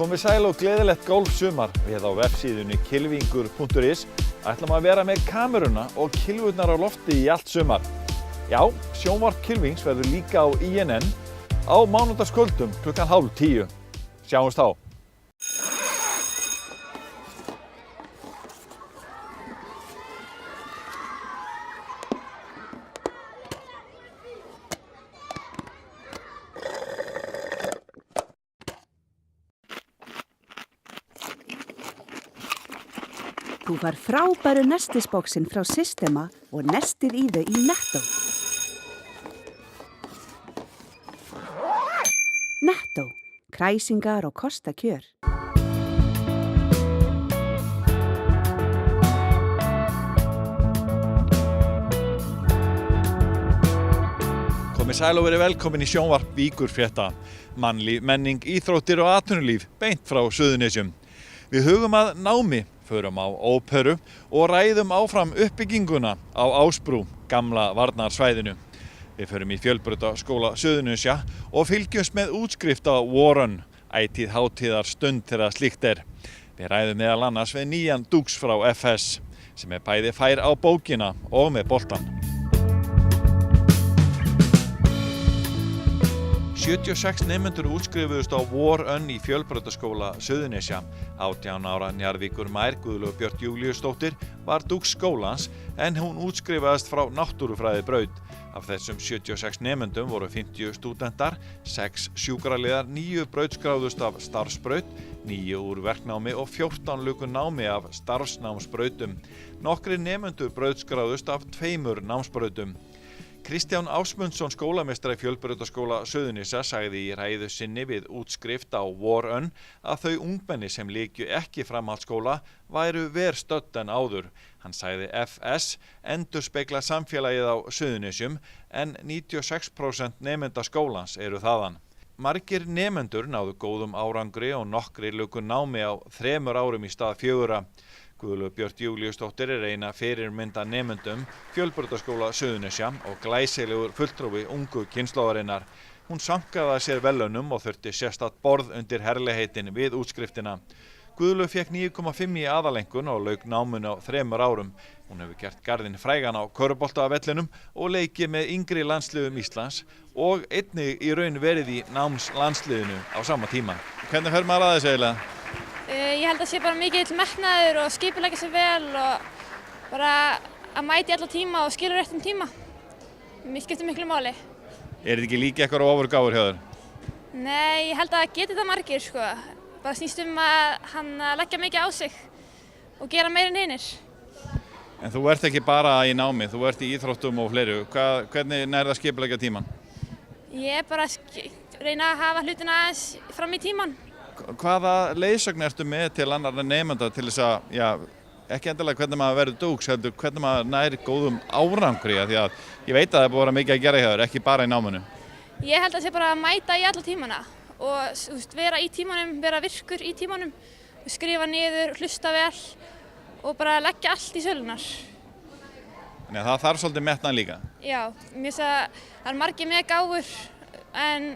Komið sæl og gleðilegt golfsumar. Við á vefsíðunni kylfingur.is ætlum að vera með kameruna og kylfurnar á lofti í allt sumar. Já, sjónvarp Kylfings verður líka á INN á mánudagskvöldum klukkan 9:30. Sjáumst þá! Þú fær frábæru nestisboxin frá Systema og nestir í þau í Netto. Netto, kræsingar og kostakjör. Komið sæl og verið velkomin í sjónvarp Víkurfrétta. Mannlíf, menning, íþróttir og atvinnulíf beint frá Suðurnesjum. Við hugum að námi, förum á óperu og ræðum áfram uppbygginguna á Ásbrú, gamla varnarsvæðinu. Við förum í Fjölbrautaskóla Suðurnesja og fylgjumst með útskrift á Warren, ætíð hátíðar stund þegar slíkt er. Við ræðum meðal annars við nýjan dúks frá FS, sem er bæði fær á bókina og með boltan. 76 nemendur útskrifuðust á Warren í Fjölbrautaskóla Suðurnesja. 18 ára Njarðvíkur mær Guðlaug Björt Júlíusdóttir var dúks skólans en hún útskrifaðist frá náttúrufræðibraut. Af þessum 76 nemendum voru 50 stúdentar, 6 sjúkraliðar, 9 brautskráðust af starfsbraut, 9 úr verknámi og 14 luku námi af starfsnámsbrautum. Nokkrir nemendur brautskráðust af 2 námsbrautum. Kristján Ásmundsson, skólameistari Fjölbrautaskóla Suðurnesja, sagði í ræðu sinni við útskrift á Warren að þau ungmenni sem lykju ekki framhaldsskóla væru verr stödd en áður. Hann sagði FS endurspegla samfélagið á Suðurnesjum en 96% nemenda skólans eru þaðan. Margir nemendur náðu góðum árangri og nokkri luku námi á 3 árum í stað 4. Guðlaug Björt Júlíusdóttir er eina fyrirmynda nemendum Fjölbrautaskóla Suðurnesja og glæsilegur fulltrúi ungu kynslóðarinnar. Hún sankaði að sér verðlaunum og þurfti sérstakt borð undir herligheitin við útskriftina. Guðlaug fékk 9,5 í aðalengun og lauk náminu á 3 árum. Hún hefur gert garðinn frægan á körfuboltavellinum og leikið með yngri landsliðum Íslands og einnig í raun verið í námslandsliðinu á sama tíma. Hvernig fer maður að þessu eiginlega? Ég held að sé bara mikill metnaður og skipuleggja sig vel og bara að mæta í alla tíma og skilja réttum tíma. Mér skiptir miklu máli. Er þetta ekki líka eitthvað ofurgáfur hjá þér? Nei, ég held að geti það margir sko. Bara snýst að hann leggja mikið á sig og gera meira en hinir. En þú ert ekki bara í námi, þú ert í íþróttum og fleiru. Hvernig nærðu að skipuleggja tíman? Ég bara reyna að hafa hlutina aðeins fram í tíman. Hvaða leiðsögn ertu með til annarra nemenda til þess að, já, ekki endilega hvernig maður verður dúks, heldur hvernig maður nær góðum árangri, því að ég veit að það er búið að vera mikið að gera hjá þér, ekki bara í náminu. Ég held að það sé bara að mæta í alla tímana og vera í tímanum, vera virkur í tímanum, skrifa niður, hlusta vel og bara leggja allt í sölunar. Þannig að það þarf svolítið metnað líka. Já, mér finnst að það er margir með gáfur en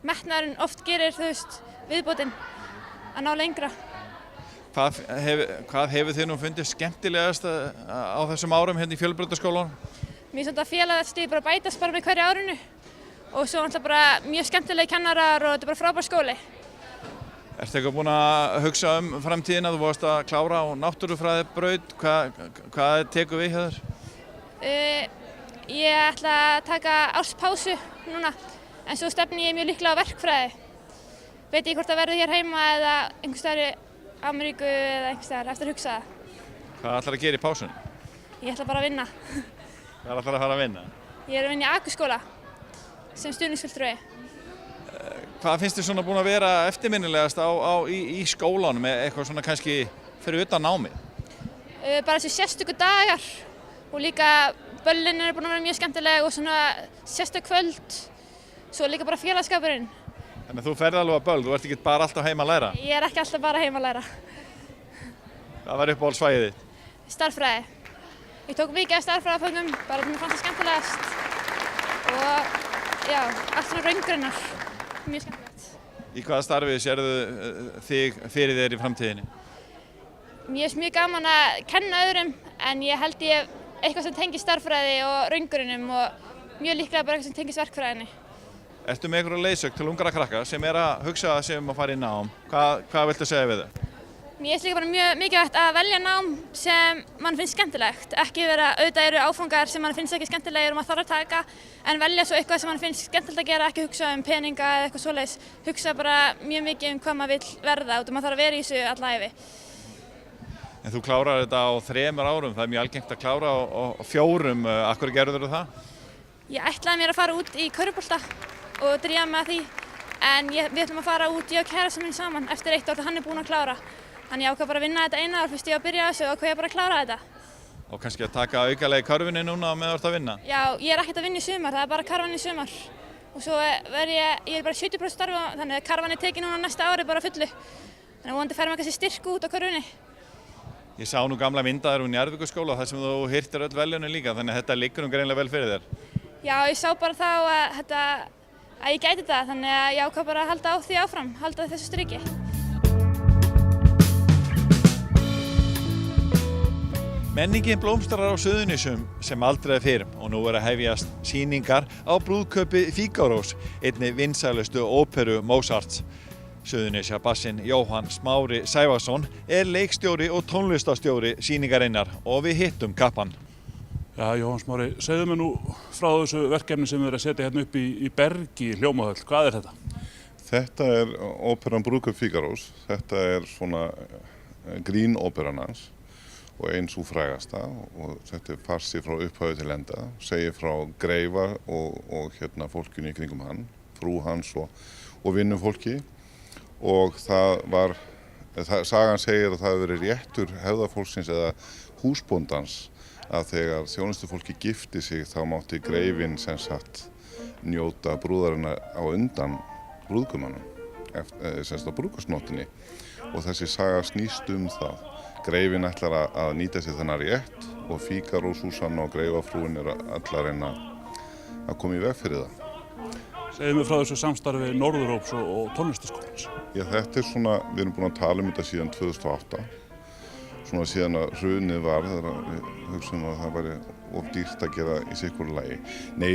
metnaðurinn oft gerir, viðbótinn að ná lengra. Hvað hefur þið nú fundið skemmtilegast á þessum árum hérna í Fjölbrautaskólanum? Mér finnst að félagsstigið bara bætast bara með hverju árinu og svo náttúrulega bara mjög skemmtilegi kennarar og þetta er bara frábær skóli. Ertu eitthvað búin að hugsa framtíðina? Þú varst að klára á náttúrufræðibraut. Hvað tekur við hjá þér? Ég ætla að taka árspásu núna en svo stefni ég mjög líklega á verkfræði. Veit ég hvort það verður hér heima eða einhvers staðar í Ameríku eða einhvers staðar eftir að hugsa það. Hvað ætlar að gera í pásunni? Ég ætla bara að vinna. Hvað ætlar að fara að vinna? Ég er að vinna í Akurskóla sem stuðningsfulltrúi. Hvað finnst þið svona búin að vera eftirminnilegast í skólanum með eitthvað svona kannski fyrir utan námi? Bara þessi sérstöku dagar og líka böllin er búin að vera mjög skemmtileg og svona sérstök kvöld. Svo líka bara félagskapurinn. Þannig að þú ferð alveg að böll, þú ert ekki bara alltaf heima að læra? Ég er ekki alltaf bara heima að læra. Hvað var uppáhaldsfagið þitt? Stærðfræði. Ég tók mikið af stærðfræðaföngum, bara mér fannst það skemmtilegast. Og já, allt svona raungreinar. Mjög skemmtilegt. Í hvaða starfi sérðu þig fyrir þér í framtíðinni? Mér finnst mjög gaman að kenna öðrum en ég held ég eitthvað sem tengist stærðfræði og raungurinnum og mjög líklega bara eitthvað sem tengist verkfræðinni. Ertu með einhverja leiðsögn til ungra krakka sem að hugsa að fara í nám? Hvað viltu segja við þau? Mér finnst líka bara mjög mikilvægt að velja nám sem mann finnst skemmtilegt. Ekki vera, auðvitað eru áfangar sem mann finnst ekki skemmtilegir og maður þarf að taka, en velja svo eitthvað sem mann finnst skemmtilegt að gera, ekki hugsa um peninga eða eitthvað svoleiðis. Hugsa bara mjög mikið um hvað maður vill verða og maður þarf að vera í þessu alla ævi. En þú klárar þetta á 3 árum, það er mjög algengt að klára á 4. Af hverju gerðirðu það? Ég ætlaði mér að fara út í körfubolta og drífa mig að því, en við ætlum að fara út, ég og kærastinn minn saman, eftir 1 ár þegar hann er búinn að klára. Þannig ég ákvað bara að vinna þetta 1 ár fyrst ég að byrja á þessu og ákvað ég bara að klára þetta. Og kannski að taka aukalega í körfunni núna meðan þú ert að vinna? Já, ég er ekkert að vinna í sumar, það er bara karvan í sumar. Og svo ég er bara 70% starfi, þannig að karvan er tekið núna næsta ári bara fullu. Þannig að vonandi fer maður kannski styrk út á körfunni. Ég sá nú gamla myndaðir úr Njarðvíkurskóla þar sem þú hirtir öll veljunin líka, þannig að þetta liggur greinilega vel fyrir þér. Já, ég sá bara þá að ég gæti þetta, þannig að ég ákvað bara að halda á því áfram, halda þessu striki. Menningin blómstrar á Suðurnesjum sem aldrei fyrr og nú að hefjast sýningar á brúðkaupi Fígarós, einni vinsælustu óperu Mozarts. Suðurnesjabassinn Jóhann Smári Sævarsson er leikstjóri og tónlistarstjóri sýningarinnar og við hittum kappann. Já, Jóhann Smári, segðu mér nú frá þessu verkefni sem við erum að setja hérna upp í Bergi Hljómahöll. Hvað er þetta? Þetta er óperan Brúðkaup Fígarós. Þetta er svona grínóperan hans og eins úr frægasta og þetta er farsi frá upphafi til enda, segir frá greifa og fólkinu í kringum hann, frú hans og vinnufólki og sagan segir að það hefur verið réttur hefðarfólksins eða húsbóndans að þegar þjónustufólki gifti sig þá mátti greifinn sem sagt njóta brúðarinnar á undan brúðgumannum, sem sagt á brúðkaupsnóttinni og þessi saga snýst það. Greifinn ætlar að nýta sér þennan rétt og Fígaró, Súsanna og greifafrúin er allar að reyna að koma í veg fyrir það. Segðu mér frá þessu samstarfi Norðuróps og tónlistarskólans. Já, þetta er svona, við erum búin að tala um þetta síðan 2008. Svona síðan að hrunið var, þegar við hugsaum að það væri of dýrt að gera í sitthvoru lagi. Nei,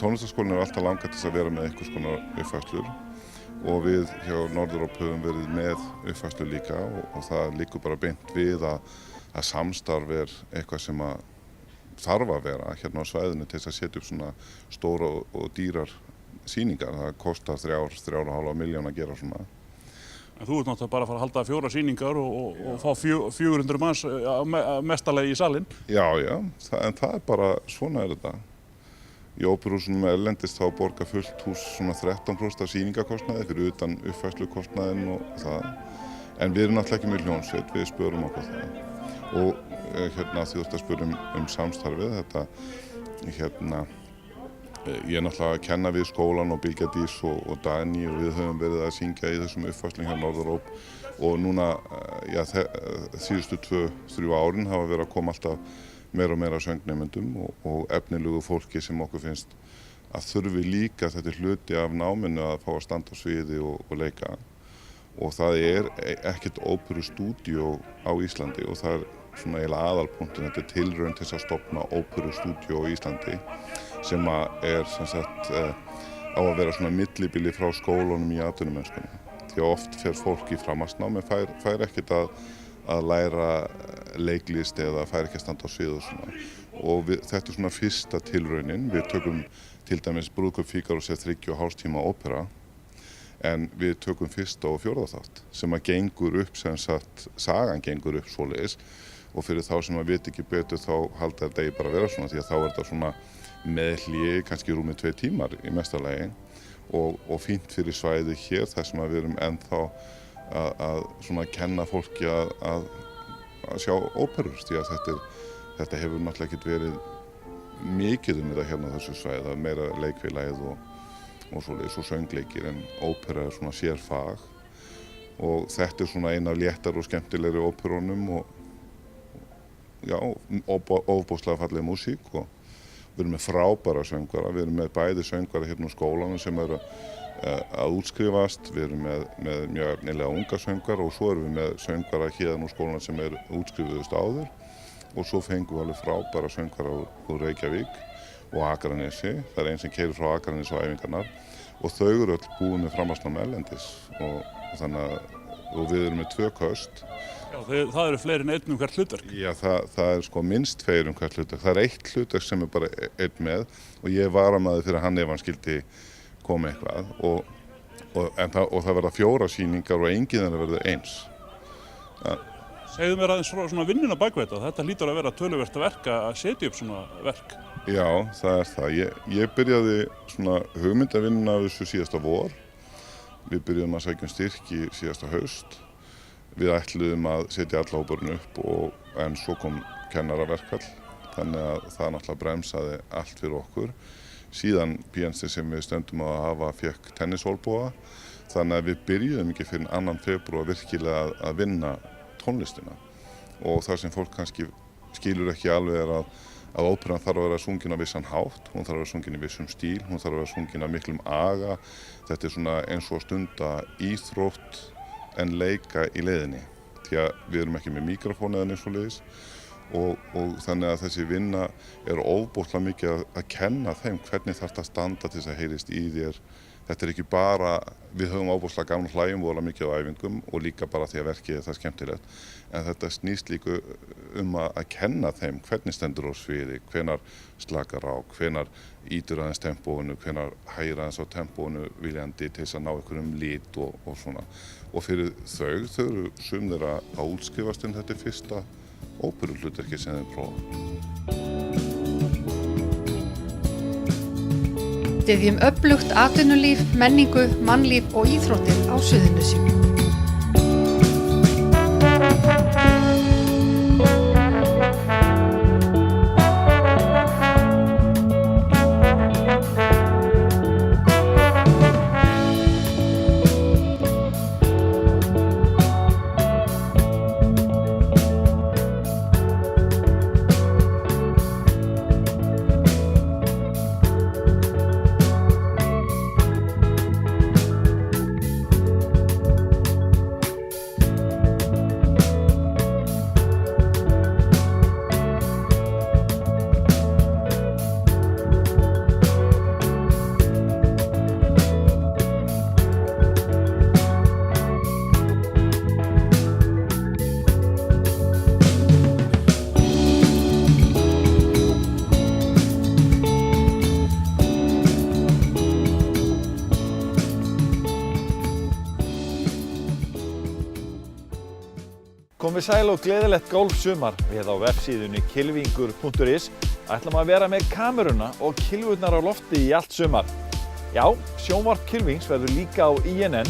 tónlistarskólinn er alltaf langað til að vera með einhvers konar uppfærslur. Og við hjá Norðuróp höfum verið með uppfærslu líka og það liggur bara beint við að samstarf er eitthvað sem að þarf að vera hérna á svæðinu til þess að setja upp svona stóra og dýrar sýningar. Það kostar 3,5 milljón að gera svona. En þú ert náttúrulega bara að fara að halda 4 sýningar og fá 400 manns mestalagi í salinn. Já, en það er bara, svona er þetta. Í óperuhúsunum erlendis þá borgar fullt hús svona 13% af sýningakostnaði fyrir utan uppfærslukostnaðinn og það. En við erum náttúrulega ekki með hljómsveit, við spörum okkur það. Og þú ert að spura um samstarfið, ég er náttúrulega að kenna við skólan og Bylgja Dís og Dani og við höfum verið að syngja í þessum uppfærslum hjá Norðuróp. Og núna, síðustu 2-3 árin hafa verið að koma alltaf meira og meira söngnemendum og efnilegu fólki sem okkur finnst að þurfi líka þetta hluti af náminu að fá að standa á sviði og leika. Og það er ekkert óperustúdíó á Íslandi og það er svona eiginlega aðalpunktin, þetta er tilraun til að stofna óperustúdíó á Íslandi sem er sem sagt á að vera svona millibili frá skólunum í atvinnumennskunni. Því að oft fer fólk í framhaldsnám en fær ekkert að læra leiklist eða fær ekki að standa á svið og svona. Og þetta er svona fyrsta tilraunin. Við tökum til dæmis Brúðkaup Fígarós 3,5 tíma ópera en við tökum 1. og 4. þátt sem að gengur upp, sem sagt, sagan gengur upp svoleiðis og fyrir þá sem að vita ekki betur þá halda þetta eigi bara að vera svona því að þá er þetta svona með hléi, kannski rúmið 2 tímar í mesta lagi og fínt fyrir svæði hér þar sem að við erum ennþá að svona kenna fólki að sjá óperur því að þetta hefur náttúrulega ekkert verið mikið þetta hérna á þessu svæði, það er meira leikfélagið og svoleiðis og söngleikir en ópera er svona sérfag og þetta er svona eina af léttar og skemmtilegri óperunum og ofboðslega falleg músík og við erum með frábæra söngvara, við erum með bæði söngvara hérna á skólanum sem eru að útskrifast, við erum með mjög efnilega unga söngvara og svo erum við með söngvara hérna á skólanum sem eru útskrifuðust áður og svo fengum við alveg frábæra söngvara úr Reykjavík og Akranesi, það einn sem keyrir frá Akranesi á æfingarnar og þau eru öll búin með framhaldsnám erlendis og við erum með 2 köst. Já, það eru fleiri en einn hvert hlutverk. Já, það sko minnst 2 hvert hlutverk. Það 1 hlutverk sem bara einn með og ég varamaður fyrir hann ef hann skildi koma eitthvað og það verða 4 sýningar og enginn þeirra verður eins. Ja. Segðu mér aðeins svona vinnuna bak við þetta hlýtur að vera töluvert verk að setja upp svona verk. Já, það það. Ég byrjaði svona hugmyndavinnuna af þessu síðasta vor. Við byrjuðum að sækja styrki síðasta haust. Við ætluðum að setja alla hópurinn upp en svo kom kennaraverkfall. Þannig að það náttúrulega bremsaði allt fyrir okkur. Síðan pianisti sem við stöndum að hafa fékk tennisólbúa. Þannig að við byrjuðum ekki fyrir 2. febrúar virkilega að vinna tónlistina. Og það sem fólk kannski skilur ekki alveg er að óperan þarf að vera sungin á vissan hátt, hún þarf að vera sungin í vissum stíl, hún þarf að vera sungin af miklum aga. Þetta svona eins og að stunda íþrótt en leika í leiðinni. Því að við erum ekki með mikrofón eða neitt svoleiðis og þannig að þessi vinna er ofboðslega mikið að kenna þeim hvernig þarf að standa til þess að heyrist í þér. Þetta ekki bara, við höfum ofboðslega gaman hlægjum voðalega mikið á æfingum og líka bara því að verkið er það skemmtilegt. En þetta snýst líka að kenna þeim hvernig stendur á sviði, hvenær slakar á, hvenær ýtur aðeins tempóinu, hvenær hægir aðeins á tempóinu viljandi til þess að ná einhverjum lit og svona. Og fyrir þau eru sum þeirra að útskrifast þetta fyrsta óperuhlutverki sem þeir prófa. Styðjum öflugt atvinnulíf, menningu, mannlíf og íþróttir á Suðurnesjum. Komið sæl og gleðilegt golfsumar. Við á vefsíðunni kylfingur.is ætlum að vera með kameruna og kylfurnar á lofti í allt sumar. Já, sjónvarp Kylfings verður líka á INN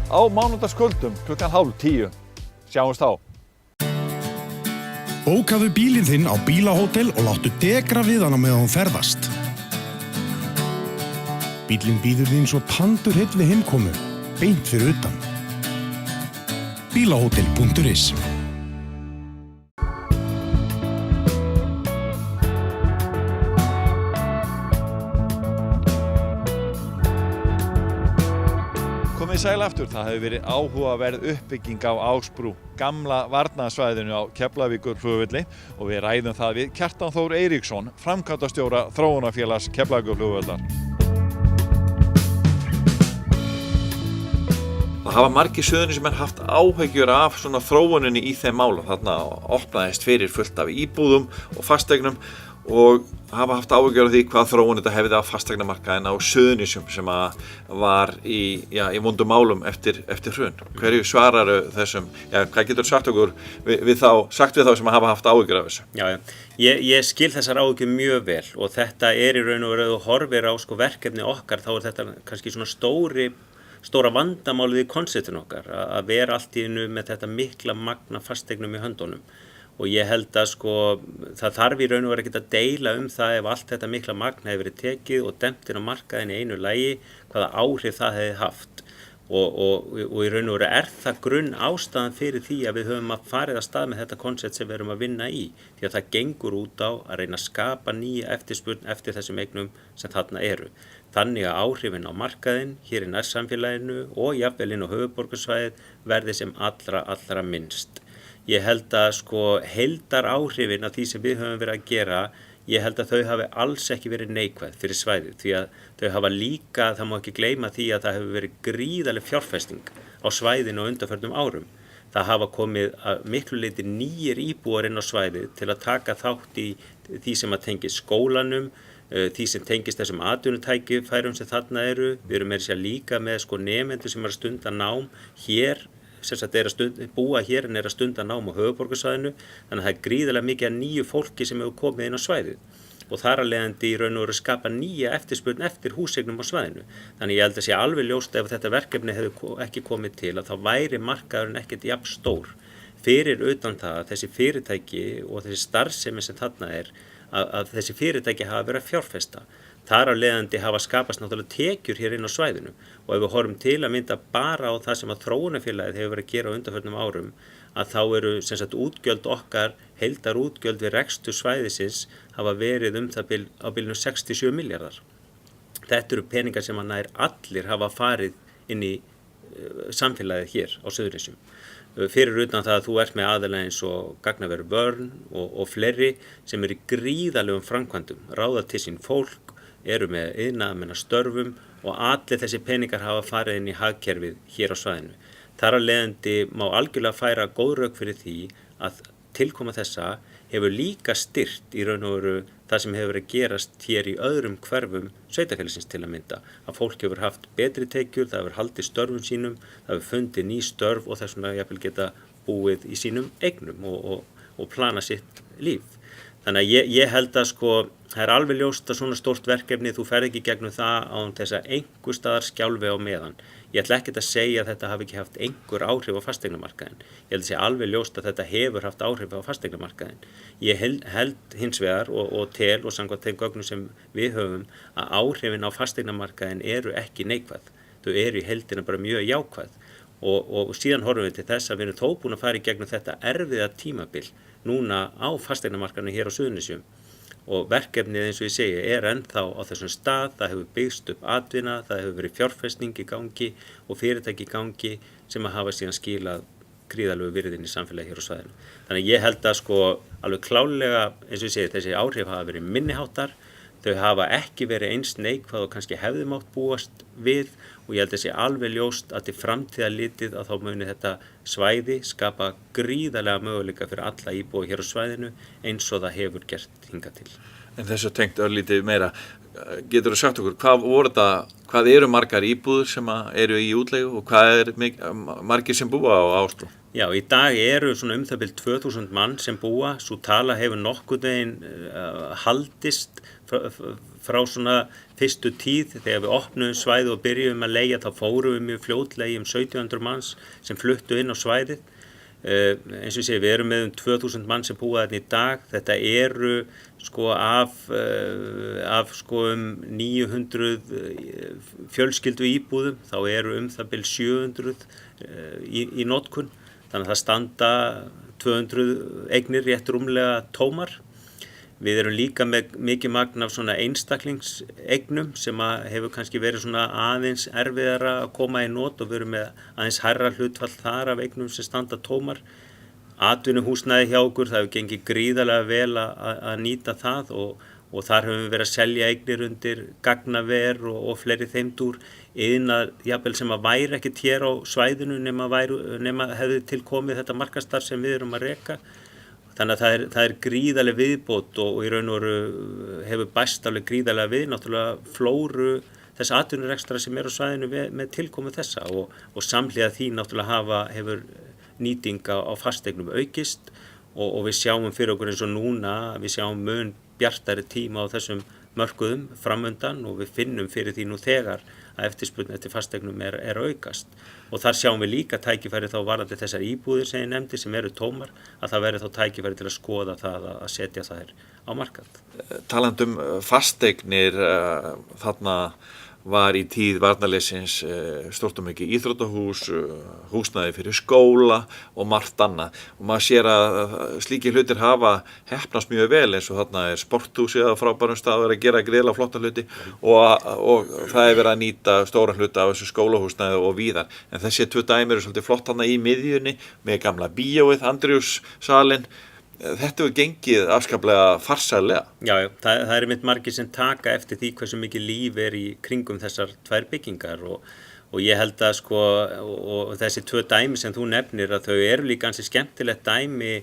á mánudagskvöldum klukkan 9:30. Sjáumst þá. Bókaðu bílinn þinn á bílahótel og láttu dekra við hana meðan hún ferðast. Bílinn bíður þín svo tandurheill við heimkomu, beint fyrir utan. Bílahótel.is. Komið sæl aftur, það hefur verið áhugaverð uppbygging á Ásbrú, gamla varnarsvæðinu á Keflavíkurflugvelli og við ræðum það við Kjartan Þór Eiríksson, framkvæmdastjóra Þróunarfélags Keflavíkurflugvallar. Það hafa margir Suðurnesjamenn haft áhyggjur af svona þróuninni í þeim málum. Þarna opnaðist fyrir fullt af íbúðum og fasteignum og hafa haft áhyggjur af því hvað þróun þetta hefði á fasteignamarkaðinn á Suðurnesjum sem var í vondum málum eftir hrun. Hverju svararu þessum, hvað getur sagt okkur við þá sem hafa haft áhyggjur af þessu? Já, ég skil þessar áhyggjur mjög vel og þetta í raun og veru horfir á verkefni okkar, þá þetta kannski svona stóra vandamálið í konceptinu okkar að vera allt í einu með þetta mikla magna fasteignum í höndunum og ég held að það þarf í raun og veru ekkert að deila það ef allt þetta mikla magna hefur verið tekið og dempt inn á markaðinn í einu lagi hvaða áhrif það hefði haft og í raun og veru það grunn ástæðan fyrir því að við höfum farið að stað með þetta konsept sem við erum að vinna í, því að það gengur út á að reyna að skapa nýja eftirspurn eftir þessum eignum sem þarna eru. Þannig að áhrifin á markaðinn hér í nærsamfélaginu og jafnvel inn á höfuðborgarsvæðið verði sem allra minnst. Ég held að heildaráhrifin af því sem við höfum verið að gera, ég held að þau hafi alls ekki verið neikvæð fyrir svæðið, því að þau hafa líka, það má ekki gleyma því að það hefur verið gríðarleg fjárfesting á svæðinu á undanförnum árum. Það hafa komið að miklu leyti nýir íbúar inn á svæðið til að taka þátt í því sem að tengist skólanum, því sem tengist þessum atvinnutækifærum sem þarna eru. Við erum meira að segja líka með nemendur sem eru að stunda nám hér, sem sagt búa hér en eru að stunda nám á höfuðborgarsvæðinu, þannig að það er gríðarlega mikið af nýju fólki sem hefur komið inn á svæðið og þar að leiðandi í raun og veru skapa nýja eftirspurn eftir húseignum á svæðinu. Þannig ég held að sé alveg ljóst ef þetta verkefni hefði ekki komið til að þá væri markaðurinn ekkert jafn stór. Fyrir utan það að þessi fyrirtæki og þessi starfsemi sem þarna að þessi fyrirtæki hafa verið að fjárfesta. Þar af leiðandi hafa skapast náttúrulega tekjur hér inn á svæðinu og ef við horfum til að mynda bara á það sem að þróunarfélagið hefur verið að gera á undanförnum árum, að þá eru sem sagt útgjöld okkar, heildarútgjöld við rekstur svæðisins hafa verið það á bilinu 67 milljarðar. Þetta eru peningar sem að nær allir hafa farið inn í samfélagið hér á Suðurnesjum. Fyrir utan það að þú ert með aðila eins og Gagnaveru Vörn og fleiri sem eru í gríðarlegum framkvæmdum, ráða til sín fólk, eru með iðnaðarmenn að störfum og allir þessi peningar hafa farið inn í hagkerfið hér á svæðinu. Þar af leiðandi má algjörlega færa góð rök fyrir því að tilkoma þessa hefur líka styrkt í raun og veru það sem hefur verið að gerast hér í öðrum hverfum sveitarfélagsins til að mynda. Að fólk hefur haft betri tekjur, það hefur haldið störfum sínum, það hefur fundið ný störf og þess vegna jafnvel geta búið í sínum eignum og plana sitt líf. Þannig að ég held að það er alveg ljóst að svona stórt verkefni, þú ferð ekki gegnum það án þess að einhver staðar skjálfi á meðan. Ég ætla ekkert að segja að þetta hafi ekki haft einhver áhrif á fasteignamarkaðinn. Ég held að sé alveg ljóst að þetta hefur haft áhrif á fasteignamarkaðinn. Ég held hins vegar og tel og samkvæmt þeim gögnum sem við höfum að áhrifin á fasteignamarkaðinn eru ekki neikvæð. Þau eru í heildina bara mjög jákvæð og síðan horfum við til þess að við erum þó búin að fara í gegnum þetta erfiða tímabil núna á fasteignamarkaðinu hér á Suðurnesjum og verkefnið eins og ég segi ennþá á þessum stað, það hefur byggst upp atvinna, það hefur verið fjárfesting í gangi og fyrirtæki í gangi sem að hafa síðan skilað gríðarlegu virðin í samfélagi hér á svæðinu. Þannig að ég held að alveg klálega, eins og ég segi, þessi áhrif hafa verið minniháttar, þau hafa ekki verið eins neikvæð og kannski hefði mátt búast við og ég held að sé alveg ljóst að til framtíðar litið að þá muni þetta svæði skapa gríðarlega möguleika fyrir alla íbúa hér á svæðinu eins og það hefur gert hingað til. En þessu tengt örlítið meira, getur þú sagt okkur, hvað eru margar íbúður sem eru í útleigu og hvað margir sem búa á Ásbrú? Já, í dag eru það bil 2000 mann sem búa, svo tala hefur nokkurn veginn haldist frá fyrstu tíð þegar við opnum svæðið og byrjum að leigja, þá fórum við mjög fljótlega 1700 manns sem fluttu inn á svæðið. Eins og ég segi, við erum með 2000 mann sem búa þarna í dag. Þetta eru af 900 fjölskyldu íbúðum, þá eru það bil 700 í notkun. Þannig að það standa 200 eignir rétt rúmlega tómar. Við erum líka með mikið magn af einstaklingseignum sem hefur kannski verið aðeins erfiðara að koma í not og við erum með aðeins hærra hlutfall þar af eignum sem standa tómar. Atvinnuhúsnæði hjá okkur, það hefur gengið gríðarlega vel að nýta það og þar höfum við verið að selja eignir undir Gagnaver og fleiri þeimdúr jafnvel sem væri ekkert hér á svæðinu nema hefði tilkomið þetta markastarf sem við erum að reka. Þannig að það er gríðarleg viðbót og í raun og veru hefur bæst alveg gríðarlega við náttúrulega flóru þess atvinnurekstra sem er á svæðinu með tilkomu þessa og samhliða því náttúrulega hefur nýting á fasteignum aukist og við sjáum fyrir okkur eins og núna, við sjáum mun bjartari tíma á þessum mörkuðum framundan og við finnum fyrir því nú þegar að eftirspurn eftir fasteignum er að aukast. Og þar sjáum við líka tækifæri þá varðandi þessar íbúðir sem ég nefndi sem eru tómar, að það verði þá tækifæri til að skoða það að setja þær á markað. Talandi fasteignir, þarna var í tíð varnarliðsins stórt og mikið íþróttahús, húsnæði fyrir skóla og margt annað. Og maður sér að slíkir hlutir hafa heppnast mjög vel eins og þarna sporthúsið á frábærum staður að gera gríðarlega flotta hluti og það verið að nýta stóran hluta af þessu skólahúsnæði og víðar. En þessi 2 dæmi eru svolítið flott þarna í miðjunni með gamla bíóið, Andrjússalinn. Þetta hefur gengið afskaplega farsællega. Já, það einmitt margir sem taka eftir því hversu mikið líf í kringum þessar 2 byggingar og ég held að og þessi 2 dæmi sem þú nefnir að þau eru líka ansi skemmtilegt dæmi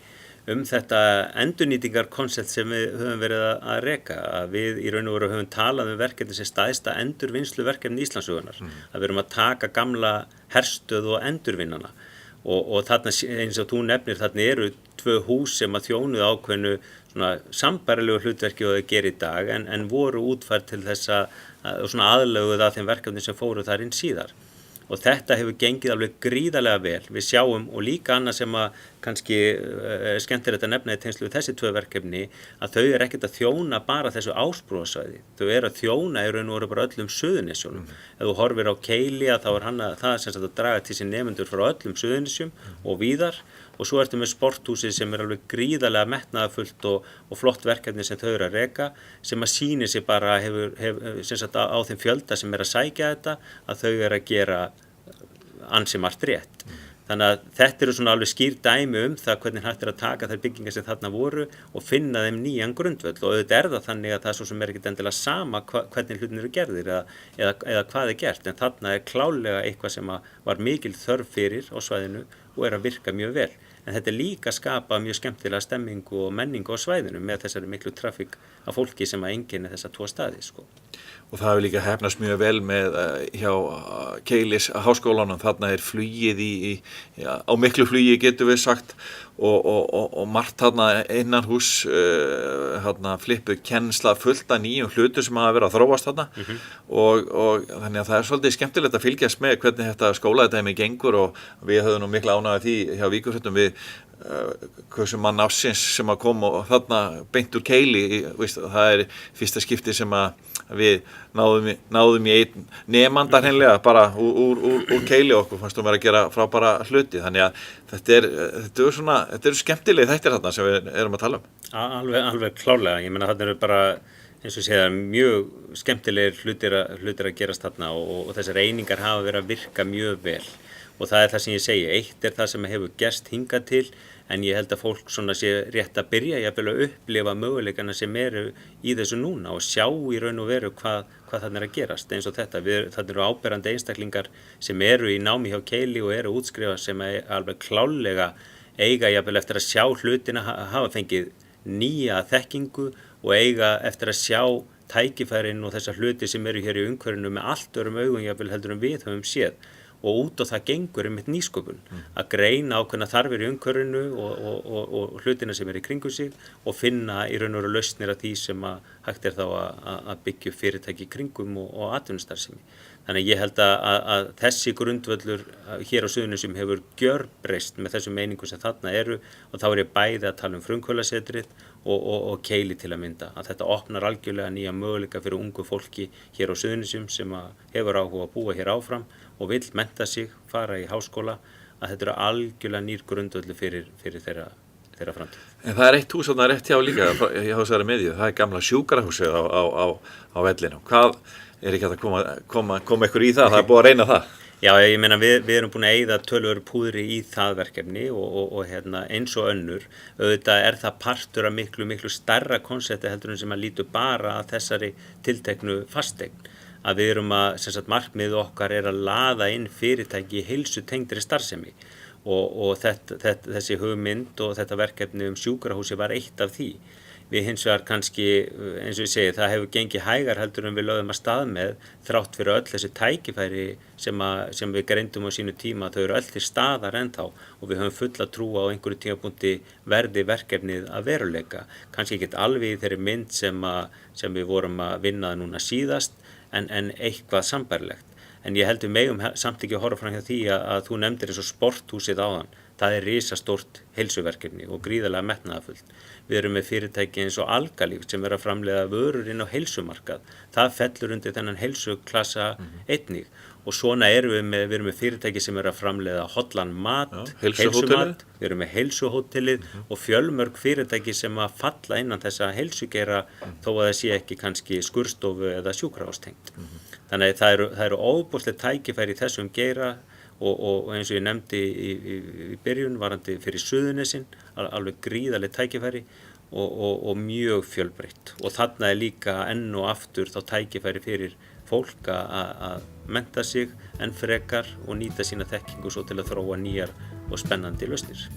þetta endurnýtingarkonsept sem við höfum verið að reka. Að við í raun og veru höfum talað verkefni sem stæðsta endurvinnsluverkefni Íslandssögunnar. Að við erum að taka gamla herstöð og endurvinnana. Og þarna eins og þú nefnir, þarna eru 2 hús sem að þjónuðu ákveðnu svona sambærilegu hlutverki og þau gera í dag en voru útfærð til þess að aðlöguð að þeim verkefni sem fóru þar inn síðar. Og þetta hefur gengið alveg gríðarlega vel. Við sjáum og líka annað sem að kannski skemmtilegt að nefna í tengslu við þessi 2 verkefni að þau eru ekkert að þjóna bara þessu Ásbrúarsvæði. Þau eru að þjóna í raun og veru bara öllum Suðurnesjunum. Ef þú horfir á Keili þá er það sem sagt að draga til sín nemendur frá öllum Suðurnesjum og víðar. Og svo ertu með sporthúsið sem er alveg gríðarlega metnaðarfullt og flott verkefni sem þau eru að reka sem að sýnir sig bara sem sagt á þeim fjölda sem er að sækja þetta að þau eru að gera ansi margt rétt. Þannig að þetta eru svona alveg skýr dæmi það hvernig hægt að taka þær byggingar sem þarna voru og finna þeim nýjan grundvöll og auðvitað það þannig að það svo sem ekkert endilega sama hvernig hlutin eru gerðir eða hvað gert en þarna klálega eitthvað sem var mikil þörf fyrir á svæðinu og að virka mjög vel. En þetta líka skapa mjög skemmtilega stemmingu og menningu á svæðinu með þessari miklu trafík af fólki sem að einkenni þessa 2 staði. Og það hefur líka heppnast mjög vel með hjá Keilis háskólanum. Þarna flugið á miklu flugi getum við sagt og margt þarna innan hús flippu kennsla fullt af nýjum hlutum sem hafa verið að þróast þarna og þannig að það svolítið skemmtilegt að fylgjast með hvernig þetta skóladæmi gengur og við höfum nú mikla ánægju af því hjá Víkurhöttum við hversu mann ársins sem að koma og þarna beint úr Keili, það fyrsta skipti sem að við náðum í einn nemanda hreinlega bara úr Keili okkur fannst vera að gera frábæra hluti þannig að þetta eru skemmtilegi þættir þarna sem við erum að tala Alveg klárlega, ég meina þarna eru bara eins og segja mjög skemmtilegir hlutir að gerast þarna og þessar einingar hafa verið að virka mjög vel og það það sem ég segi, eitt það sem hefur gerst hingað til en ég held að fólk sé rétt að byrja jafnvel að upplifa möguleikana sem eru í þessu núna og sjá í raun og veru hvað þarna að gerast eins og þetta, þarna eru áberandi einstaklingar sem eru í námi hjá Keili og eru útskrifa sem alveg klálega eiga jafnvel eftir að sjá hlutina hafa fengið nýja þekkingu og eiga eftir að sjá tækifærin og þessar hluti sem eru hér í umhverfinu með allt öðrum augum jafnvel heldur við höfum séð og út á það gengur nýsköpun að greina ákveðna þarfir í umhverfinu og hlutina sem í kringum sig og finna í raun og veru lausnir af því sem hægt þá að byggja upp fyrirtæki í kringum og atvinnustarfsemi. Þannig ég held að þessi grundvöllur hér á Suðurnesjum hefur gjörbreyst með þessum meiningum sem þarna eru og þá ég bæði að tala Frumkvöðlasetrið og Keili til að mynda að þetta opnar algjörlega nýja möguleika fyrir ungu fólki hér á Suðurnesjum sem hefur áhuga að búa hér áfram og vill mennta sig, fara í háskóla að þetta eru algjörlega nýr grundvöllur fyrir þeirra framtíð. En það eitt hús þarna rétt hjá líka hjá þessari miðju, það gamla sjúkrahúsið á vellinum. Hvað ekki að koma ykkur í það? Það búið að reyna það. Já, ég meina við erum búin að eyða töluverðu púðri í það verkefni og eins og önnur. Auðvitað það partur af miklu stærra konsepti heldur en sem að lítur bara að þessari tilteknu fasteign. Að við erum markmið okkar að laða inn fyrirtæki í heilsutengdri starfsemi og þessi hugmynd og þetta verkefni sjúkrahúsi var eitt af því. Við hins vegar kannski, eins og ég segi, það hefur gengið hægar heldur en við lögðum að stað með þrátt fyrir öll þessi tækifæri sem við greindum á sínu tíma, þau eru öll til staðar ennþá og við höfum fulla trú á einhverju tímapunkti verði verkefnið að veruleika. Kannski ekki alveg í þeirri mynd sem við vorum að vinna núna síðast, en eitthvað sambærilegt. En ég held við megum samt ekki að horfa fram hjá því að þú nefndir eins og sporthúsið áðan. Það risastórt heilsuverkefni og gríðarlega metnaðarfullt. Við erum með fyrirtæki eins og Algalíft sem að framleiða vörur inn á heilsumarkað. Það fellur undir þennan heilsuklassa einnig. Og svona erum við erum með fyrirtæki sem að framleiða hollan mat, heilsumat, við erum með heilsuhótelið og fjölmörg fyrirtæki sem að falla innan þessa heilsugeira þó að það sé ekki kannski skurðstofu eða sjúkrahústengt. Þannig að það eru óbúslega tækifæri í þessum geira og eins og ég nefndi í byrjun varandi fyrir Suðurnesin, alveg gríðarleg tækifæri og mjög fjölbreytt. Og þarna líka enn og aftur þá tækifæri fyrir fólk að mennta sig enn frekar og nýta sína þekkingu svo til að þróa nýjar og spennandi lausnir.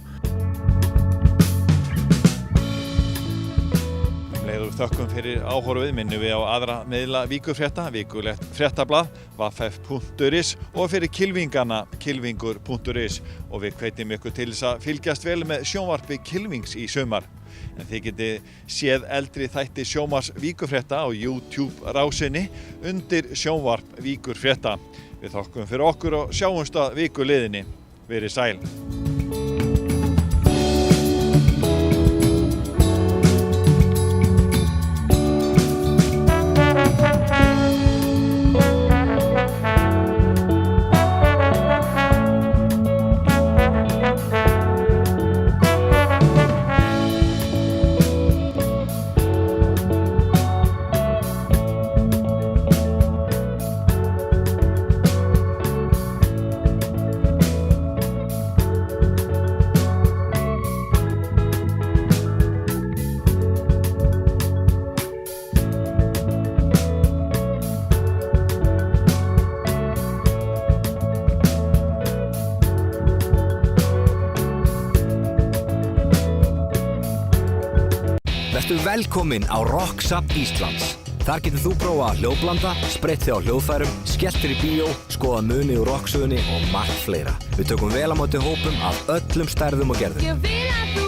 Leiður þökkum fyrir áhorfið minnum við á aðra miðla Víkurfrétta, vikulegt fréttablað, vaff.is og fyrir kylfingana, kylfingur.is og við hvetjum ykkur til þess að fylgjast vel með sjónvarpi Kylfings í sumar. En þið getið séð eldri þætti sjónvarps Víkurfrétta á YouTube rásinni undir sjónvarp Víkurfrétta. Við þökkum fyrir okkur og sjáumst að vikuliðinni. Verið sæl. Vertu velkominn á Rocksap Íslands. Þar getur þú prófa hljóðblanda, spreytt þig á hljóðfærum, skellt þér í bíó, skoða muni úr rocksögunni og margt fleira. Við tökum vel á móti hópum af öllum stærðum og gerðum.